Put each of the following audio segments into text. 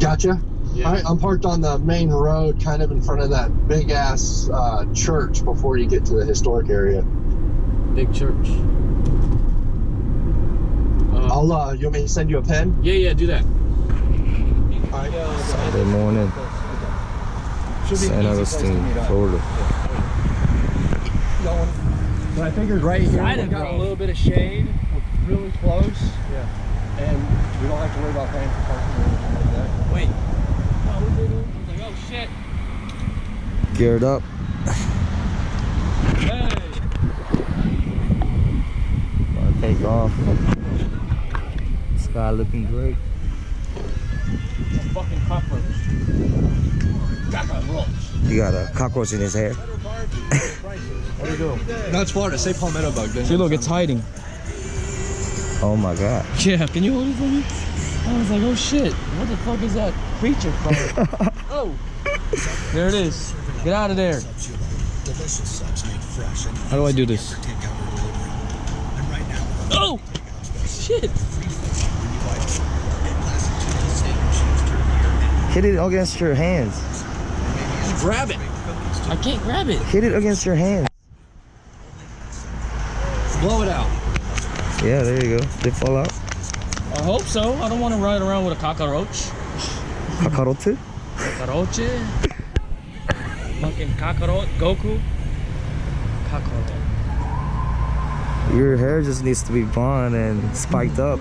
Gotcha. Yeah. All right, I'm parked on the main road, kind of in front of that big ass church before you get to the historic area. Big church. You want me to send you a pen? Yeah, do that. All right. Sunday morning, St. Augustine, Florida. So I figured right here Kind we of got a road. little bit of shade. We're really close. Yeah. And we don't have to worry about paying for parking or anything like that. Wait. Oh, we're good. I was like, oh shit. Geared up. Hey. Gonna take off. Sky looking great. A fucking cockroach. Cockroach. He got a cockroach in his hair. What do you do? No, it's Florida. Say palmetto bug. See, look, it's hiding. Oh my god. Yeah, can you hold it for me? I was like, oh shit, what the fuck is that creature from? Oh, there it is. Get out of there. How do I do this? Oh, shit. Hit it against your hands. Grab it. I can't grab it. Hit it against your hands. Blow it out. Yeah, there you go. Did it fall out? I hope so. I don't want to ride around with a cockroach. Cockroach? Cockroach. Fucking cockroach. Goku. Cockroach. Your hair just needs to be blonde and spiked up.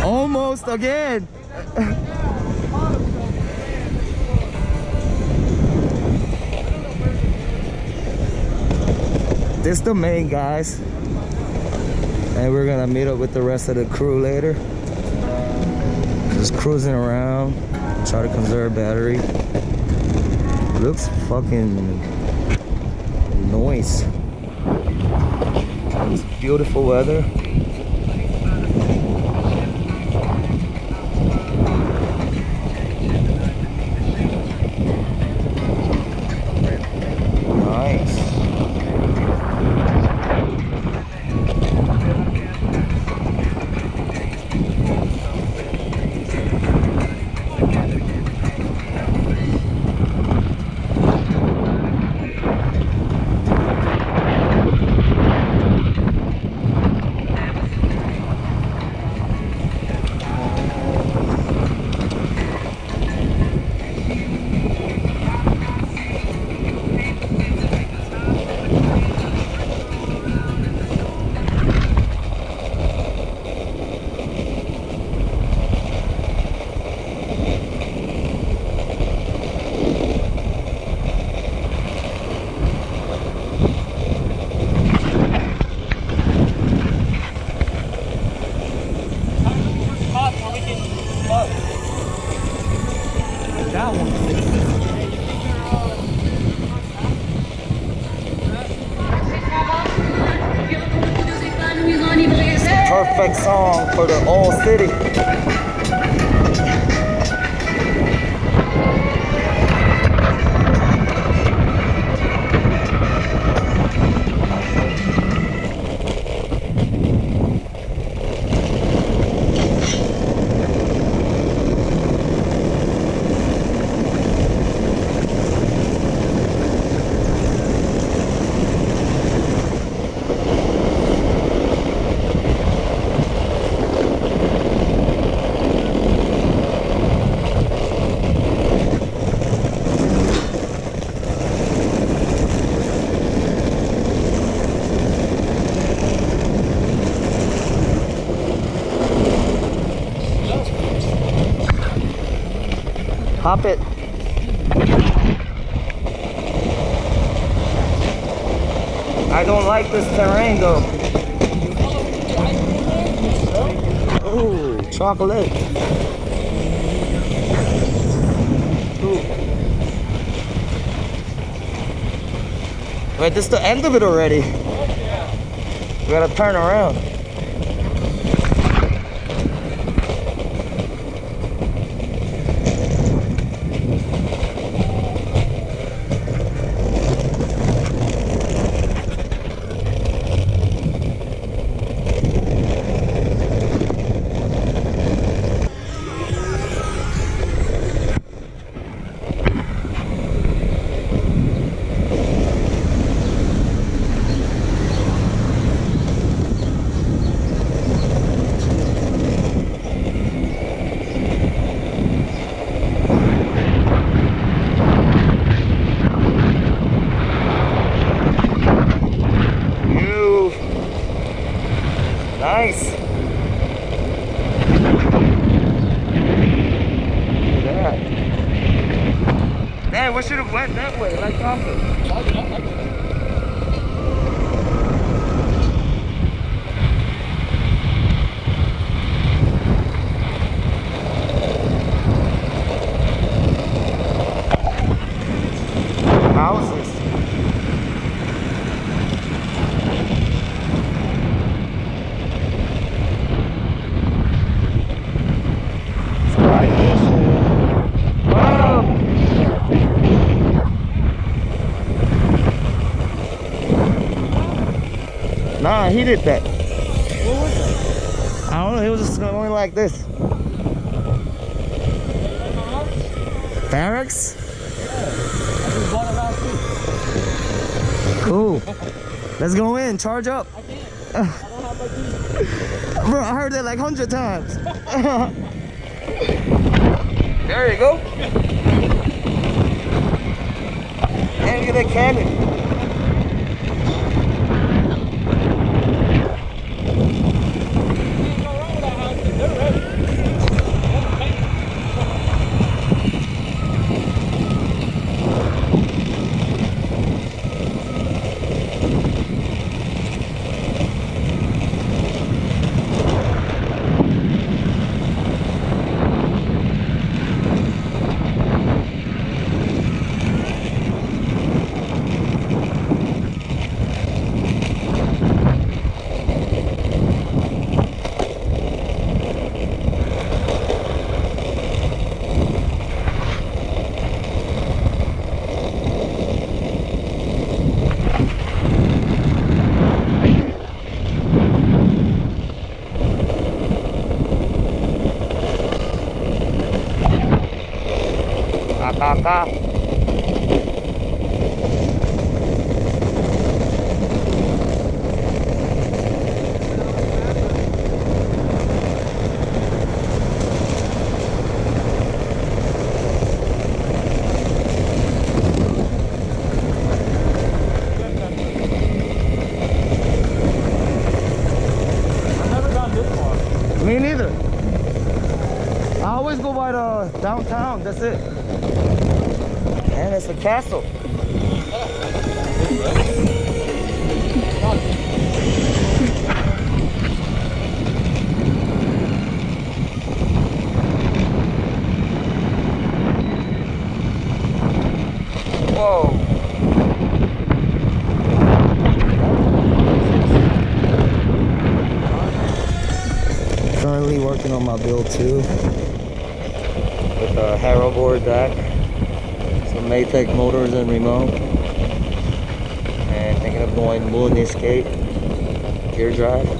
Almost again. This is the main, guys, and we're gonna meet up with the rest of the crew later. Just cruising around, try to conserve battery. Looks fucking nice. It's beautiful weather. Nice. Perfect song for the old city. Hop it. I don't like this terrain though. Oh, chocolate. Ooh. Wait, this is the end of it already. We gotta turn around. Nice. Look at that. Damn, we should have went that way, like Trampa. Houses. Nah, he did that. What was that? I don't know, he was just going like this. Barracks? Yeah, I just bought it last week. Cool. Let's go in, charge up. I can't. I don't have my keys. Bro, I heard that like 100 times. There you go. And look at that cannon. Kakak. Me neither. I always go by the downtown, that's it. And it's a castle. Whoa. Currently working on my build too. With a harrow board deck. Some Maytag motors and remote. And thinking of going moon escape. Gear drive. For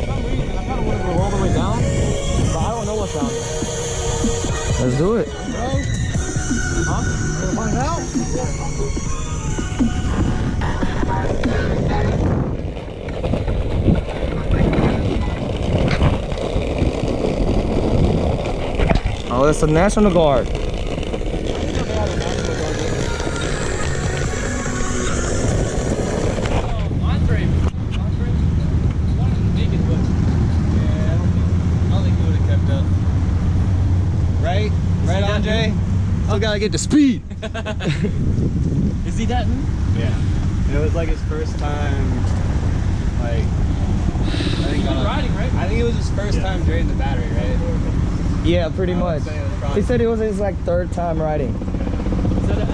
some reason, I kind of want to go all the way down, but I don't know what's down there. Let's do it. Huh? Wanna find out? Oh, it's the National Guard. Right on, Jay. Still gotta get the speed. Is he that new? Yeah. It was like his first time, like, I think riding, right? I think it was his first time draining the battery, right? Yeah, pretty much. Say it was probably- He said it was his like third time riding. Is that an